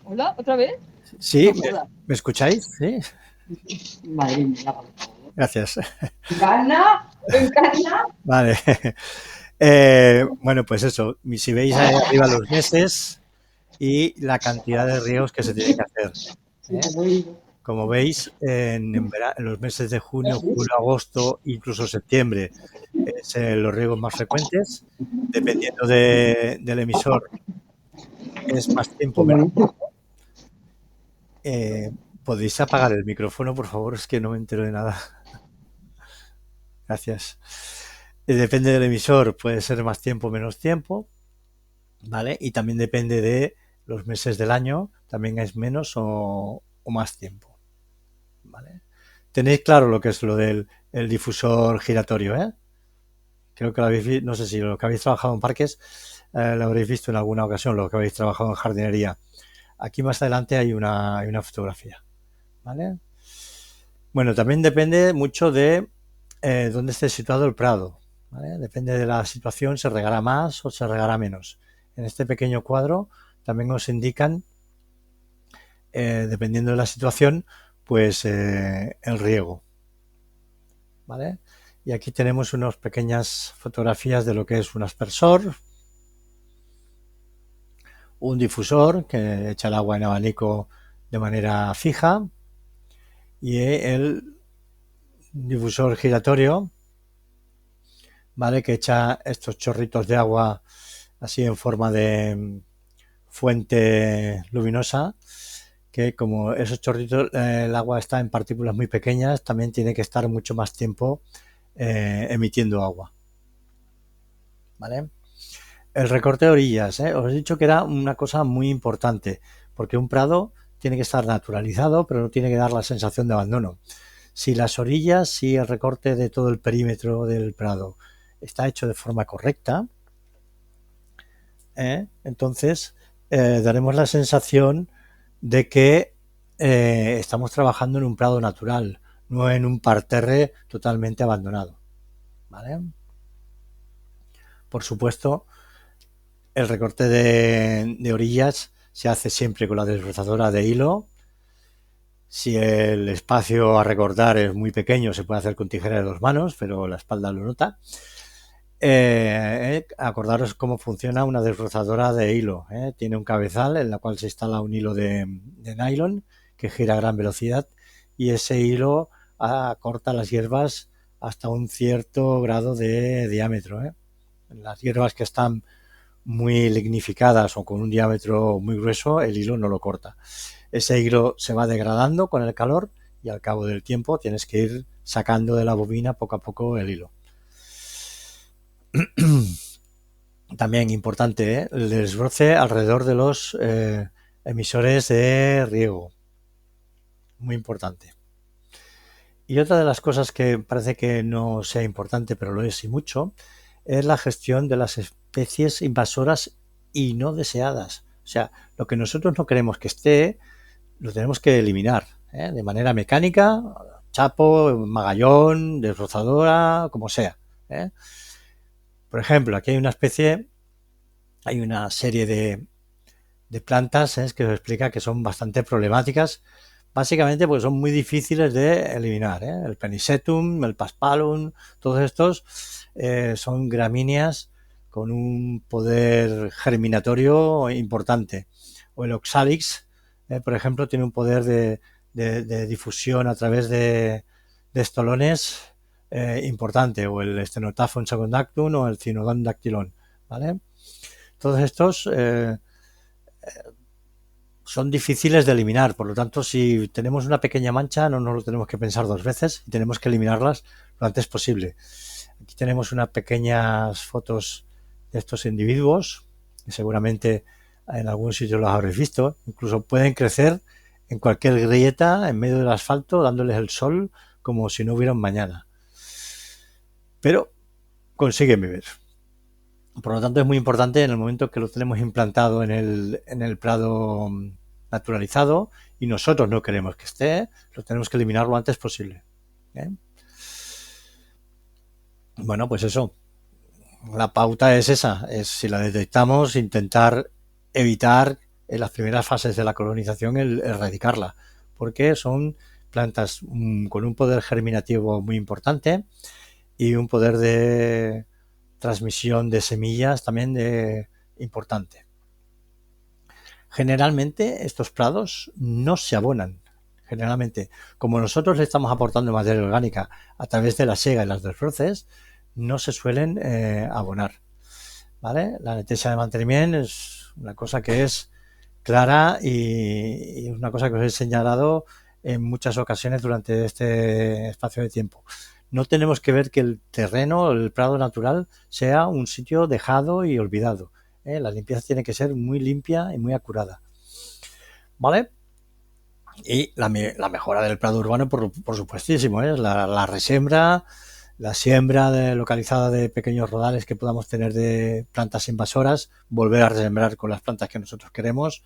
¿Hola? ¿Otra vez? Sí, No, ¿me escucháis? Sí. Madre mía. Gracias. ¿Gana? ¿Gana? Vale. Bueno, pues eso. Si veis ahí arriba los meses y la cantidad de riegos que se tienen que hacer. Como veis, en los meses de junio, julio, agosto, incluso septiembre, los riegos más frecuentes. Dependiendo del emisor, es más tiempo, menos tiempo. ¿Podéis apagar el micrófono, por favor? Es que no me entero de nada. Gracias. Depende del emisor, puede ser más tiempo, menos tiempo, ¿vale? Y también depende de los meses del año, también es menos o más tiempo, ¿vale? Tenéis claro lo que es lo del difusor giratorio, ¿eh? Creo que lo habéis visto, no sé si lo que habéis trabajado en parques lo habréis visto en alguna ocasión, lo que habéis trabajado en jardinería. Aquí más adelante hay una fotografía, ¿vale? Bueno, también depende mucho de dónde esté situado el prado, ¿vale? Depende de la situación, se regará más o se regará menos. En este pequeño cuadro también os indican, dependiendo de la situación, pues el riego, ¿vale? Y aquí tenemos unas pequeñas fotografías de lo que es un aspersor, un difusor que echa el agua en abanico de manera fija y el difusor giratorio, ¿vale? Que echa estos chorritos de agua así en forma de fuente luminosa, que como esos chorritos, el agua está en partículas muy pequeñas, también tiene que estar mucho más tiempo emitiendo agua, ¿vale? El recorte de orillas, os he dicho que era una cosa muy importante, porque un prado tiene que estar naturalizado, pero no tiene que dar la sensación de abandono. Si las orillas, si el recorte de todo el perímetro del prado está hecho de forma correcta, entonces daremos la sensación de que estamos trabajando en un prado natural, no en un parterre totalmente abandonado, ¿vale? Por supuesto, el recorte de orillas se hace siempre con la desbrozadora de hilo. Si el espacio a recortar es muy pequeño, se puede hacer con tijera de 2 manos, pero la espalda lo nota. Acordaros cómo funciona una desbrozadora de hilo. Tiene un cabezal en la cual se instala un hilo de nylon que gira a gran velocidad y ese hilo corta las hierbas hasta un cierto grado de diámetro. Las hierbas que están muy lignificadas o con un diámetro muy grueso, el hilo no lo corta. Ese hilo se va degradando con el calor y al cabo del tiempo tienes que ir sacando de la bobina poco a poco el hilo. También importante, el desbroce alrededor de los emisores de riego. Muy importante. Y otra de las cosas que parece que no sea importante, pero lo es y mucho, es la gestión de las especies invasoras y no deseadas. O sea, lo que nosotros no queremos que esté, lo tenemos que eliminar, de manera mecánica, chapo, magallón, desbrozadora, como sea. Por ejemplo, aquí hay una serie de plantas que os explica que son bastante problemáticas, básicamente porque son muy difíciles de eliminar. El Penisetum, el Paspalum, todos estos son gramíneas con un poder germinatorio importante. O el Oxalix, por ejemplo, tiene un poder de difusión a través de estolones importante, o el Stenotaphyum secundactum o el Cynodon dactylon, ¿vale? Todos estos son difíciles de eliminar, por lo tanto, si tenemos una pequeña mancha, no nos lo tenemos que pensar dos veces y tenemos que eliminarlas lo antes posible. Aquí tenemos unas pequeñas fotos de estos individuos, que seguramente en algún sitio los habréis visto. Incluso pueden crecer en cualquier grieta, en medio del asfalto, dándoles el sol como si no hubiera un mañana. Pero consiguen vivir. Por lo tanto, es muy importante en el momento que lo tenemos implantado en el prado naturalizado y nosotros no queremos que esté, lo tenemos que eliminar lo antes posible. Bueno, pues eso. La pauta es esa, es si la detectamos, intentar evitar en las primeras fases de la colonización el erradicarla, porque son plantas con un poder germinativo muy importante y un poder de transmisión de semillas también importante. Generalmente estos prados no se abonan. Generalmente, como nosotros le estamos aportando materia orgánica a través de la siega y las desbroces, no se suelen abonar, ¿vale? La netesia de mantenimiento es una cosa que es clara y una cosa que os he señalado en muchas ocasiones durante este espacio de tiempo. No tenemos que ver que el terreno, el prado natural, sea un sitio dejado y olvidado. La limpieza tiene que ser muy limpia y muy acurada, ¿vale? Y la mejora del prado urbano, por supuestísimo, es la resembra, la siembra localizada de pequeños rodales que podamos tener de plantas invasoras, volver a resembrar con las plantas que nosotros queremos,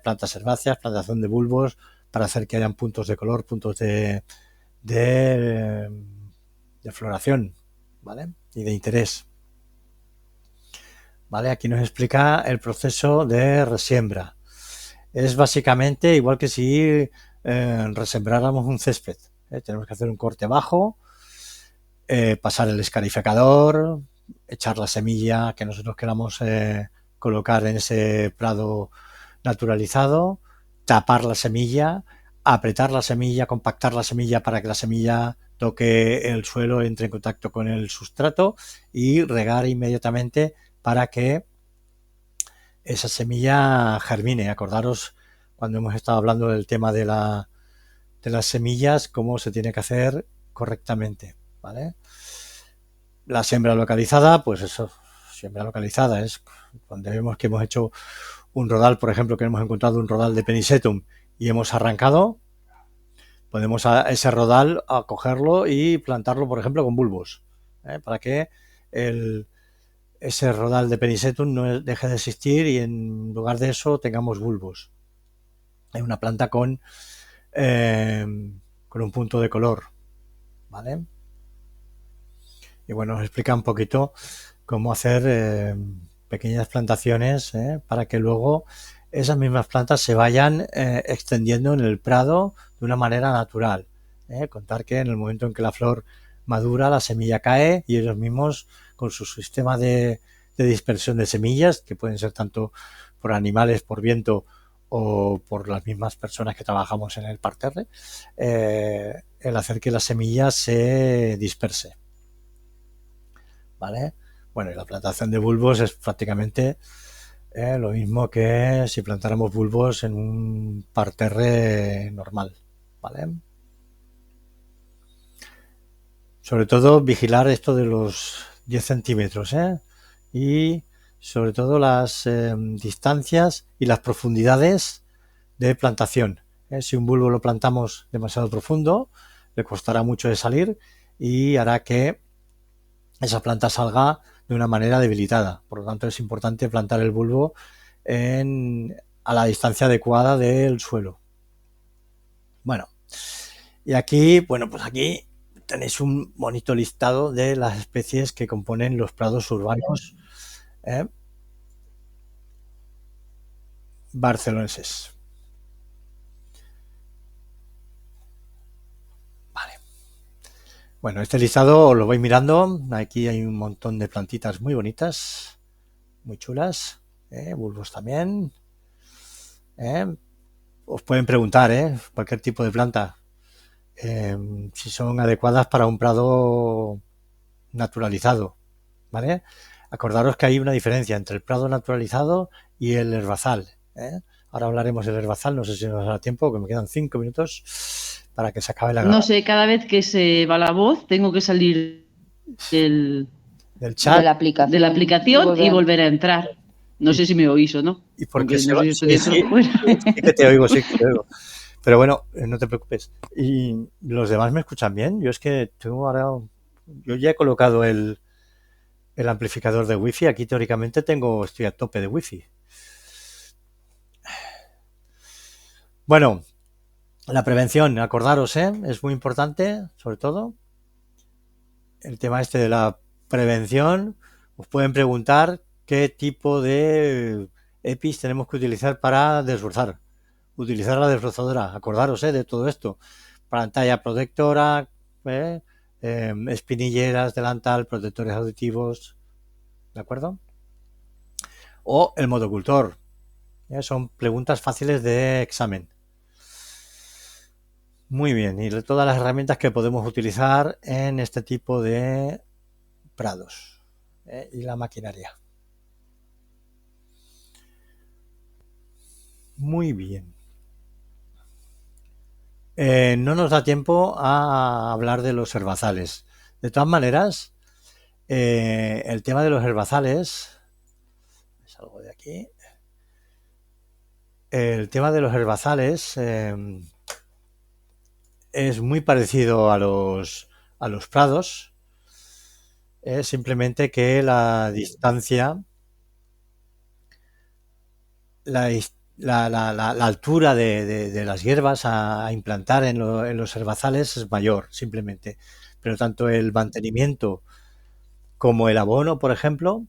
plantas herbáceas, plantación de bulbos, para hacer que hayan puntos de color, puntos de floración, ¿vale? Y de interés. ¿Vale? Aquí nos explica el proceso de resiembra. Es básicamente igual que si resembráramos un césped. Tenemos que hacer un corte bajo, pasar el escarificador, echar la semilla que nosotros queramos colocar en ese prado naturalizado, tapar la semilla, apretar la semilla, compactar la semilla para que la semilla toque el suelo, entre en contacto con el sustrato y regar inmediatamente para que esa semilla germine. Acordaros cuando hemos estado hablando del tema de las semillas, cómo se tiene que hacer correctamente, ¿vale? La siembra localizada, pues eso, siembra localizada es cuando vemos que hemos hecho un rodal, por ejemplo, que hemos encontrado un rodal de Penisetum y hemos arrancado, podemos a ese rodal a cogerlo y plantarlo, por ejemplo, con bulbos, para que ese rodal de Penisetum no deje de existir y en lugar de eso tengamos bulbos. Hay una planta con un punto de color, ¿vale? Y bueno, os explica un poquito cómo hacer pequeñas plantaciones para que luego esas mismas plantas se vayan extendiendo en el prado de una manera natural. Contar que en el momento en que la flor madura, la semilla cae y ellos mismos, con su sistema de dispersión de semillas, que pueden ser tanto por animales, por viento o por las mismas personas que trabajamos en el parterre, el hacer que la semilla se disperse, ¿vale? Bueno, y la plantación de bulbos es prácticamente lo mismo que si plantáramos bulbos en un parterre normal, ¿vale? Sobre todo vigilar esto de los 10 centímetros, y sobre todo las distancias y las profundidades de plantación. Si un bulbo lo plantamos demasiado profundo, le costará mucho de salir y hará que esa planta salga de una manera debilitada. Por lo tanto, es importante plantar el bulbo a la distancia adecuada del suelo. Bueno, y aquí, bueno, pues aquí tenéis un bonito listado de las especies que componen los prados urbanos. barceloneses. Vale. Bueno, este listado lo voy mirando. Aquí hay un montón de plantitas muy bonitas, muy chulas. Bulbos también. Os pueden preguntar, cualquier tipo de planta, si son adecuadas para un prado naturalizado, ¿vale? Acordaros que hay una diferencia entre el prado naturalizado y el herbazal, ¿eh? Ahora hablaremos del herbazal, no sé si nos dará tiempo, que me quedan 5 minutos para que se acabe la No grabación sé, cada vez que se va la voz tengo que salir del, del De chat. la aplicación. de la aplicación y volver a entrar. No Y- sé si me oís o no. ¿Y por qué Aunque se no va? sé si estoy Sí, dentro sí, o fuera. sí que te oigo, sí que te oigo. Pero bueno, no te preocupes. ¿Y los demás me escuchan bien? Yo es que tengo ahora... Yo ya he colocado el amplificador de wifi. Aquí teóricamente estoy a tope de wifi. Bueno, la prevención, acordaros, es muy importante, sobre todo el tema este de la prevención. Os pueden preguntar qué tipo de EPIs tenemos que utilizar para desbrozar. Utilizar la desbrozadora, acordaros, de todo esto. Pantalla protectora, espinilleras, delantal, protectores auditivos, ¿de acuerdo? O el motocultor. Son preguntas fáciles de examen. Muy bien, y todas las herramientas que podemos utilizar en este tipo de prados, y la maquinaria. Muy bien. No nos da tiempo a hablar de los herbazales. De todas maneras, el tema de los herbazales, salgo de aquí. El tema de los herbazales es muy parecido a los prados, simplemente que la distancia, la altura de las hierbas a implantar en los herbazales es mayor, simplemente. Pero tanto el mantenimiento como el abono, por ejemplo,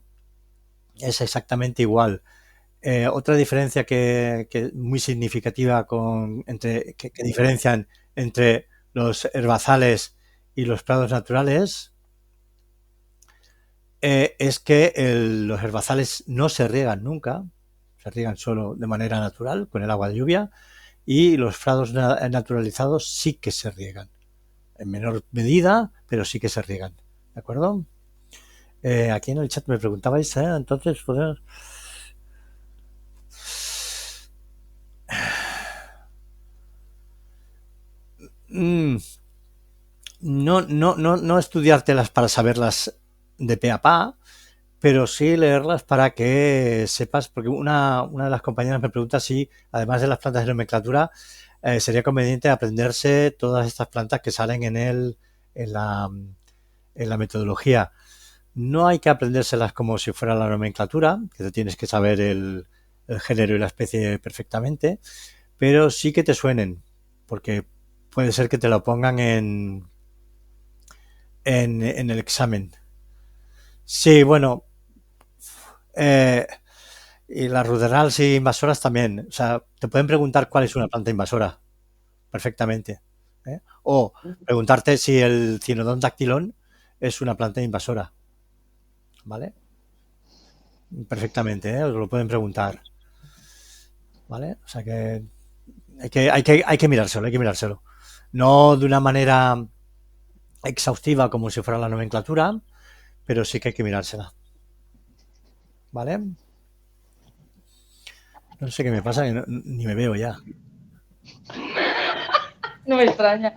es exactamente igual. Otra diferencia que muy significativa que diferencian entre los herbazales y los prados naturales es que los herbazales no se riegan nunca, se riegan solo de manera natural con el agua de lluvia, y los prados naturalizados sí que se riegan, en menor medida, pero sí que se riegan, ¿de acuerdo? Aquí en el chat me preguntabais, entonces podemos... No estudiártelas para saberlas de pe a pa, pero sí leerlas para que sepas, porque una de las compañeras me pregunta si, además de las plantas de nomenclatura, sería conveniente aprenderse todas estas plantas que salen en la metodología. No hay que aprendérselas como si fuera la nomenclatura, que te tienes que saber el género y la especie perfectamente, pero sí que te suenen, porque puede ser que te lo pongan en el examen. Sí, bueno, y las ruderales y invasoras también. O sea, te pueden preguntar cuál es una planta invasora, perfectamente. O preguntarte si el Cynodon dactylon es una planta invasora. ¿Vale? Perfectamente, os lo pueden preguntar. ¿Vale? O sea que hay que mirárselo. No de una manera exhaustiva como si fuera la nomenclatura, pero sí que hay que mirársela. ¿Vale? No sé qué me pasa, que ni me veo ya. No me extraña.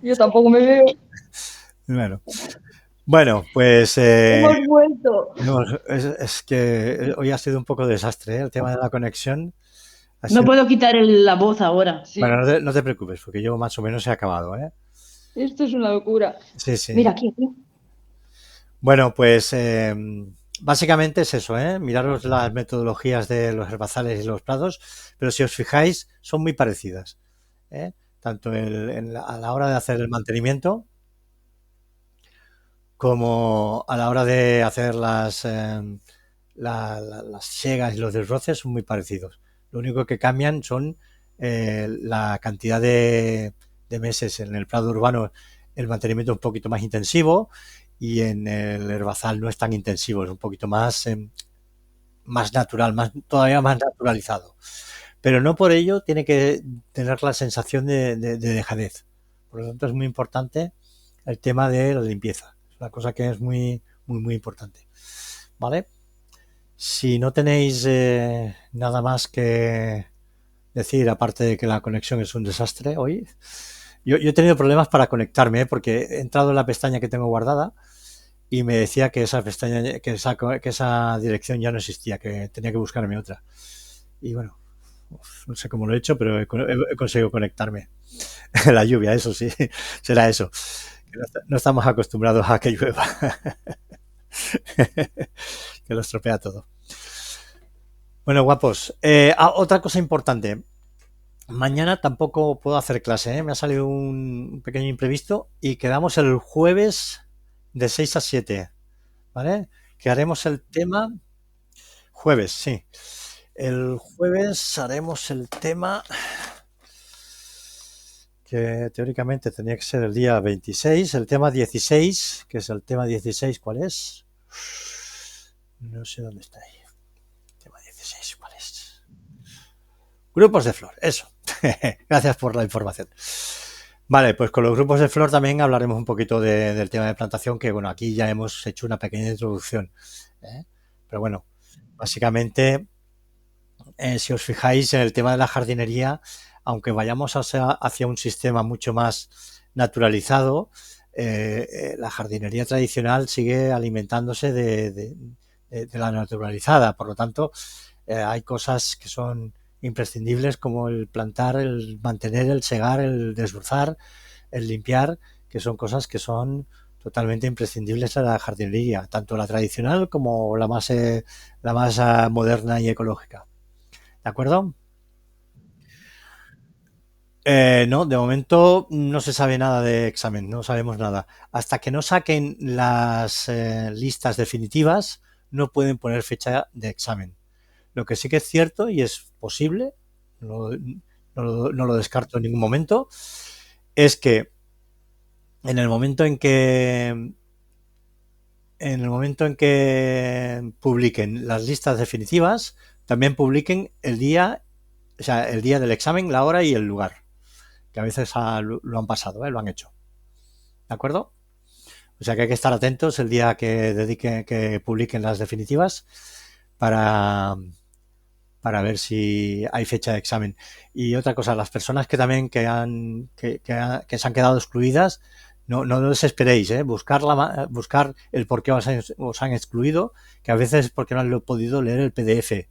Yo tampoco me veo. Bueno, pues Hemos vuelto. es que hoy ha sido un poco desastre, el tema de la conexión. No puedo quitar la voz ahora. Sí. Bueno, no te preocupes, porque yo más o menos he acabado, ¿eh? Esto es una locura. Sí, sí. Mira aquí. Bueno, pues básicamente es eso, miraros las metodologías de los herbazales y los prados, pero si os fijáis, son muy parecidas, tanto a la hora de hacer el mantenimiento como a la hora de hacer las siegas y los desbroces son muy parecidos. Lo único que cambian son la cantidad de meses. En el prado urbano el mantenimiento es un poquito más intensivo y en el herbazal no es tan intensivo, es un poquito más, más natural, todavía más naturalizado. Pero no por ello tiene que tener la sensación de dejadez. Por lo tanto, es muy importante el tema de la limpieza. Es una cosa que es muy importante. ¿Vale? Si no tenéis nada más que decir, aparte de que la conexión es un desastre hoy, yo he tenido problemas para conectarme, porque he entrado en la pestaña que tengo guardada y me decía que esa pestaña, que esa dirección ya no existía, que tenía que buscarme otra. Y bueno, no sé cómo lo he hecho, pero he conseguido conectarme. La lluvia, eso sí, será eso. No estamos acostumbrados a que llueva. Que lo estropea todo. Bueno, guapos. Otra cosa importante. Mañana tampoco puedo hacer clase, ¿eh? Me ha salido un pequeño imprevisto y quedamos el jueves de 6 a 7, ¿vale? Que haremos el tema jueves, sí. El jueves haremos el tema que teóricamente tenía que ser el día 26, el tema 16, que es el tema 16, ¿cuál es? No sé dónde está ahí. Tema 16, ¿cuál es? Grupos de flor, eso. Gracias por la información. Vale, pues con los grupos de flor también hablaremos un poquito del tema de plantación, que bueno, aquí ya hemos hecho una pequeña introducción. Pero bueno, básicamente, si os fijáis en el tema de la jardinería, aunque vayamos hacia un sistema mucho más naturalizado, la jardinería tradicional sigue alimentándose de la naturalizada. Por lo tanto, hay cosas que son imprescindibles, como el plantar, el mantener, el segar, el desbrozar, el limpiar, que son cosas que son totalmente imprescindibles a la jardinería, tanto la tradicional como la más moderna y ecológica. ¿De acuerdo? No, de momento no se sabe nada de examen, no sabemos nada. Hasta que no saquen las listas definitivas, no pueden poner fecha de examen. Lo que sí que es cierto y es posible, no lo descarto en ningún momento, es que en el momento en que publiquen las listas definitivas, también publiquen el día, o sea, el día del examen, la hora y el lugar, que a veces lo han pasado, lo han hecho. ¿De acuerdo? O sea que hay que estar atentos el día que publiquen las definitivas para ver si hay fecha de examen. Y otra cosa, las personas que también que se han quedado excluidas, no desesperéis, buscar el por qué os han excluido, que a veces es porque no han podido leer el PDF,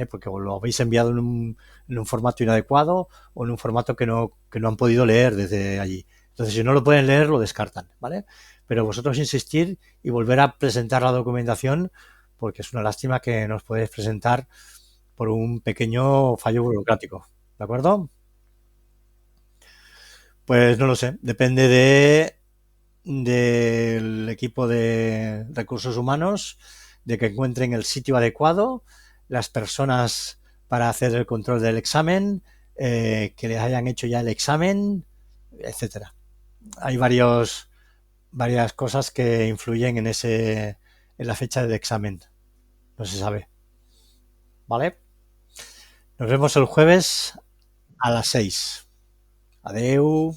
porque lo habéis enviado en un formato inadecuado o en un formato que no han podido leer desde allí. Entonces, si no lo pueden leer, lo descartan, ¿vale? Pero vosotros insistir y volver a presentar la documentación, porque es una lástima que nos podéis presentar por un pequeño fallo burocrático, ¿de acuerdo? Pues no lo sé, depende del equipo de recursos humanos, de que encuentren el sitio adecuado, las personas para hacer el control del examen, que les hayan hecho ya el examen, etcétera. Hay varias cosas que influyen en la fecha del examen. No se sabe. ¿Vale? Nos vemos el jueves a las 6. Adeu.